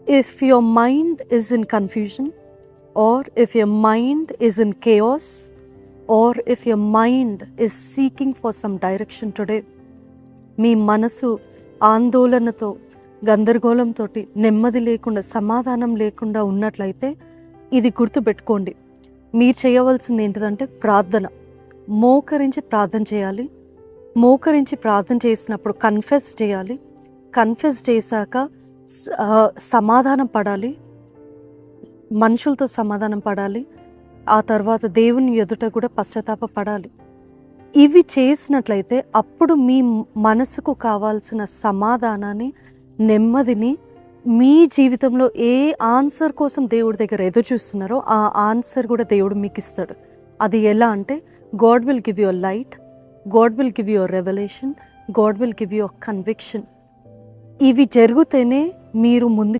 If your mind is in confusion, or if your mind is in chaos, or if your mind is seeking for some direction today, మీ మనసు ఆందోళనతో గందరగోళంతో నెమ్మది లేకుండా సమాధానం లేకుండా ఉన్నట్లయితే ఇది గుర్తుపెట్టుకోండి. మీరు చేయవలసింది ఏంటిదంటే ప్రార్థన. మోకరించి ప్రార్థన చేయాలి. మోకరించి ప్రార్థన చేసినప్పుడు కన్ఫెస్ చేయాలి. కన్ఫెస్ చేశాక సమాధానం పడాలి, మనుషులతో సమాధానం పడాలి. ఆ తర్వాత దేవుని ఎదుట కూడా పశ్చాత్తాప పడాలి. ఇవి చేసినట్లయితే అప్పుడు మీ మనసుకు కావాల్సిన సమాధానాన్ని, నెమ్మదిని, మీ జీవితంలో ఏ ఆన్సర్ కోసం దేవుడి దగ్గర ఎదురు చూస్తున్నారో ఆ ఆన్సర్ కూడా దేవుడు మీకు ఇస్తాడు. అది ఎలా అంటే, God will give you a light, God will give you a revolution, God will give you a conviction. ఇవి జరిగితేనే మీరు ముందు